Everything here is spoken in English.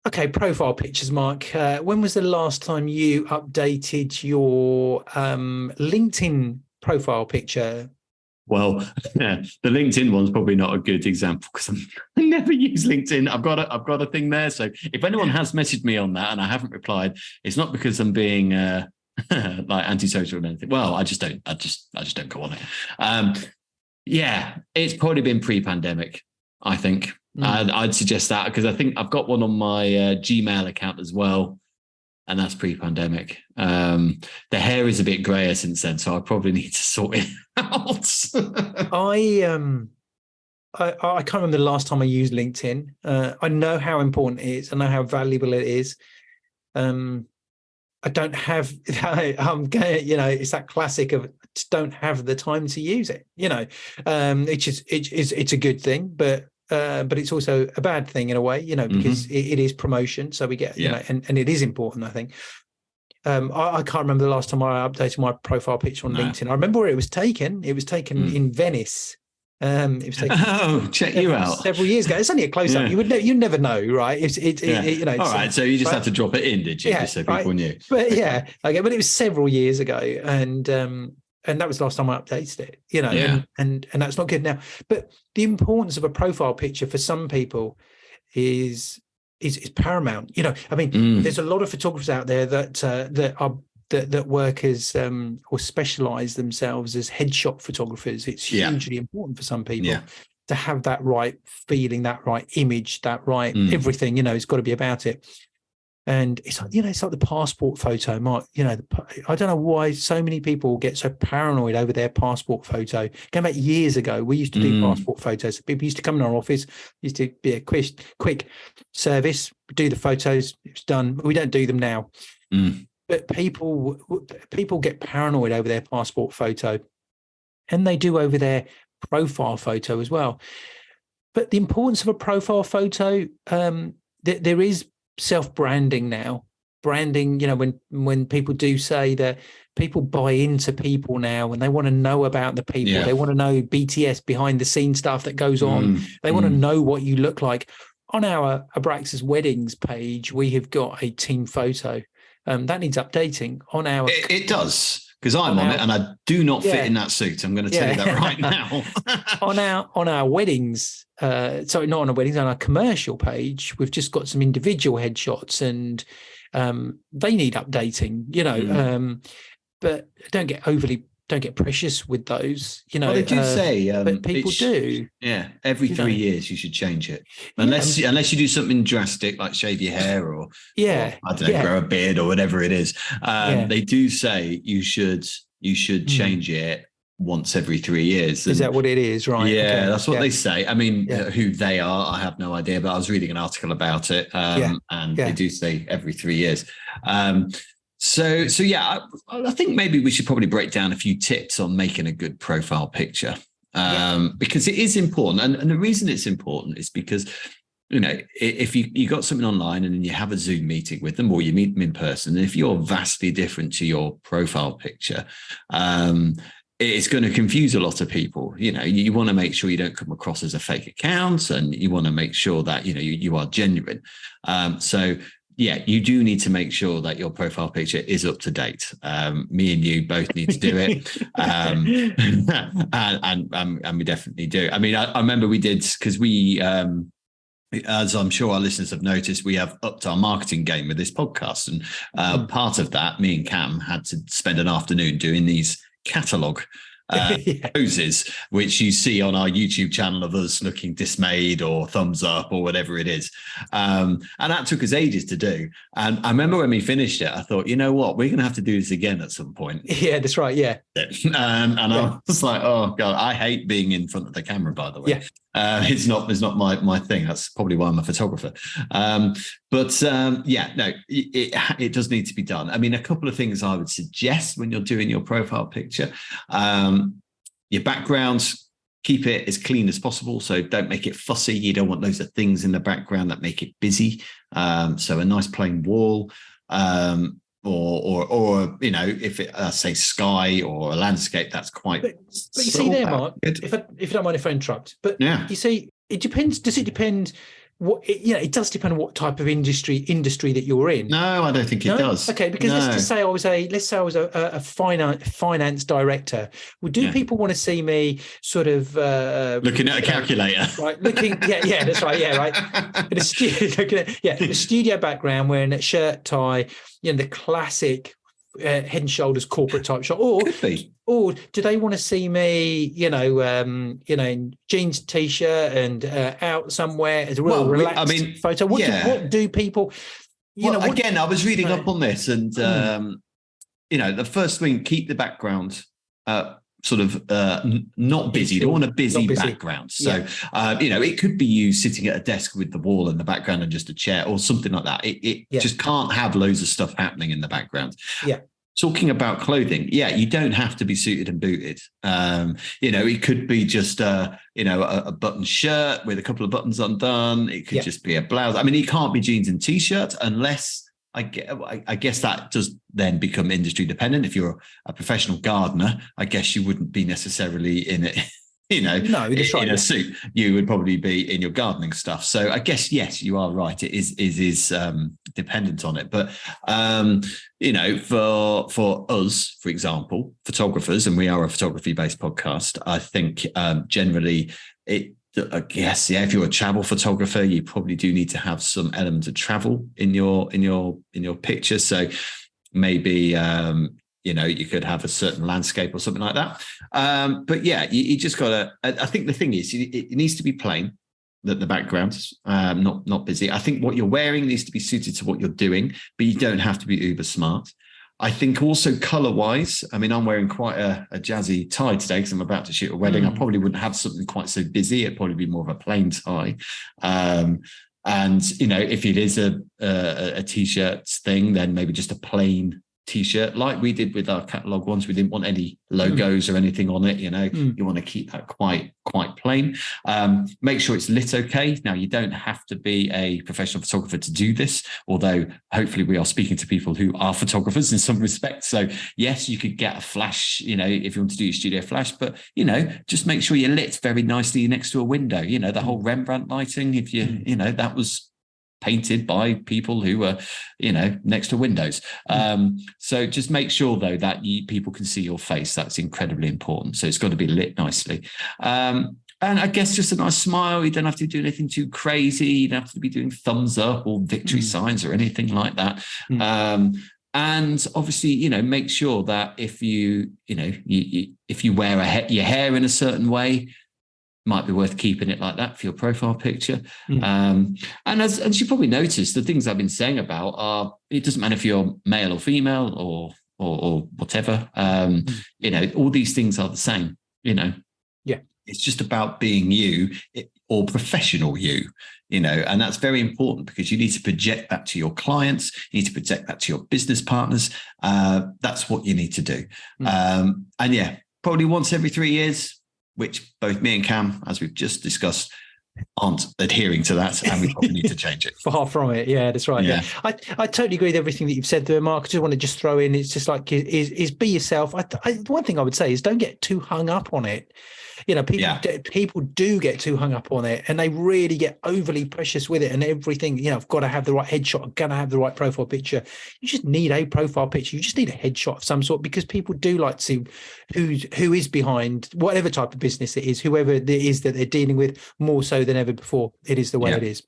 Okay, profile pictures, Mark. When was the last time you updated your LinkedIn profile picture? Well, yeah, the LinkedIn one's probably not a good example because I never use LinkedIn. I've got a thing there. So if anyone has messaged me on that and I haven't replied, it's not because I'm being like antisocial or anything. Well, I just don't go on it. Yeah, it's probably been pre-pandemic, I think. I'd suggest that because I think I've got one on my Gmail account as well, and that's pre-pandemic. The hair is a bit grayer since then, so I probably need to sort it out. I can't remember the last time I used LinkedIn. I know how important it is. I know how valuable it is. I don't have. It's that classic of just don't have the time to use it. It's a good thing, but it's also a bad thing in a way. Because it is promotion, so we get and it is important. I think. I can't remember the last time I updated my profile picture on LinkedIn. I remember where it was taken. It was taken in Venice. It was taken. Check you out. Several years ago. It's only a close up. You never know, right? All right. So you just had to drop it in, did you? Just so people knew. But but it was several years ago, and that was the last time I updated it. And that's not good now. But the importance of a profile picture for some people is paramount. There's a lot of photographers out there that work as or specialize themselves as headshot photographers. It's hugely important for some people to have that right feeling, that right image, that right everything. It's got to be about it. And it's like it's like the passport photo, Mark. I don't know why so many people get so paranoid over their passport photo. Going back years ago, we used to do passport photos. People used to come in our office. Used to be a quick service, do the photos. It's done. We don't do them now. But people get paranoid over their passport photo, and they do over their profile photo as well. But the importance of a profile photo, there is self-branding now. Branding, when people do say that, people buy into people now and they want to know about the people. They want to know BTS behind the scenes stuff that goes on. They want to know what you look like. On our Abraxas Weddings page, we have got a team photo. That needs updating on our. It does, because I'm on it and I do not fit in that suit. I'm going to tell you that right now. on our weddings, sorry, not on our weddings, on our commercial page, we've just got some individual headshots, and they need updating. But don't get precious with those. Well, they do say, but people do. Yeah, every 3 years you should change it, unless you do something drastic like shave your hair or I don't know, grow a beard or whatever it is. They do say you should change it once every 3 years. Is that what it is? Right. Yeah, okay. That's what they say. I mean, who they are, I have no idea, but I was reading an article about it, and they do say every 3 years. So I think maybe we should probably break down a few tips on making a good profile picture, because it is important. And the reason it's important is because, if you got something online and then you have a Zoom meeting with them or you meet them in person, and if you're vastly different to your profile picture, it's going to confuse a lot of people. You want to make sure you don't come across as a fake account, and you want to make sure that, you are genuine. You do need to make sure that your profile picture is up to date. Me and you both need to do it. And we definitely do. I mean, I remember we did, because we, as I'm sure our listeners have noticed, we have upped our marketing game with this podcast. And part of that, me and Cam had to spend an afternoon doing these catalogue poses, which you see on our YouTube channel of us looking dismayed or thumbs up or whatever it is. And that took us ages to do. And I remember when we finished it, I thought, you know what, we're going to have to do this again at some point. Yeah, that's right. Yeah. I was like, oh God, I hate being in front of the camera, by the way. Yeah. It's not my thing. That's probably why I'm a photographer. It does need to be done. I mean, a couple of things I would suggest when you're doing your profile picture, your background, keep it as clean as possible. So don't make it fussy. You don't want loads of things in the background that make it busy. So a nice plain wall, or if it say sky or a landscape, that's quite. But you see there, Mark, if you don't mind if I interrupt, but you see, it depends. Does it depend it does depend on what type of industry that you're in. No, I don't think it does. Okay, because let's say I was a finance director. Well, do people want to see me sort of looking at a calculator? Right, that's right. Yeah, right. In a studio background, wearing a shirt, tie, the classic head and shoulders corporate type shot, or do they want to see me, in jeans, t-shirt, and out somewhere as a real relaxed photo? What do people? Again, I was reading up on this, and the first thing, keep the background sort of not busy. You don't want a busy background. So it could be you sitting at a desk with the wall in the background and just a chair or something like that. It just can't have loads of stuff happening in the background. Talking about clothing, you don't have to be suited and booted. It could be just a button shirt with a couple of buttons undone. It could just be a blouse. I mean, it can't be jeans and t-shirt unless, I guess that does then become industry dependent. If you're a professional gardener, I guess you wouldn't be necessarily in it. In a suit, you would probably be in your gardening stuff. So I guess, yes, you are right. It is dependent on it. But, for us, for example, photographers, and we are a photography-based podcast, I think generally I guess, if you're a travel photographer, you probably do need to have some element of travel in your picture. So maybe, you could have a certain landscape or something like that. But you just got to, I think the thing is, it needs to be plain, that the background's not busy. I think what you're wearing needs to be suited to what you're doing, but you don't have to be uber smart. I think also color-wise, I mean, I'm wearing quite a jazzy tie today because I'm about to shoot a wedding. I probably wouldn't have something quite so busy. It'd probably be more of a plain tie. And, if it is a T-shirt thing, then maybe just a plain T-shirt like we did with our catalog ones. We didn't want any logos or anything on it. You want to keep that quite plain. Make sure it's lit okay. Now, you don't have to be a professional photographer to do this, although hopefully we are speaking to people who are photographers in some respects. So yes, you could get a flash, if you want to do your studio flash, but just make sure you're lit very nicely next to a window. The whole Rembrandt lighting, if that was painted by people who were, next to windows. So just make sure, though, that people can see your face. That's incredibly important. So it's got to be lit nicely. And I guess just a nice smile. You don't have to do anything too crazy. You don't have to be doing thumbs up or victory signs or anything like that. And obviously, make sure that if you wear your hair in a certain way, might be worth keeping it like that for your profile picture. And as you probably noticed, the things I've been saying about are, it doesn't matter if you're male or female or whatever, all these things are the same, it's just about being you or professional you, and that's very important because you need to project that to your clients. You need to project that to your business partners. That's what you need to do. And probably once every 3 years, which both me and Cam, as we've just discussed, aren't adhering to that, and we probably need to change it. Far from it. Yeah, that's right. Yeah. I totally agree with everything that you've said there, Mark. I just want to throw in, it's just like, is be yourself. One thing I would say is don't get too hung up on it. People do get too hung up on it, and they really get overly precious with it and everything. I've got to have the right headshot. I've got to have the right profile picture. You just need a profile picture. You just need a headshot of some sort, because people do like to see who is behind whatever type of business it is, whoever it is that they're dealing with, more so than ever before. It is the way it is.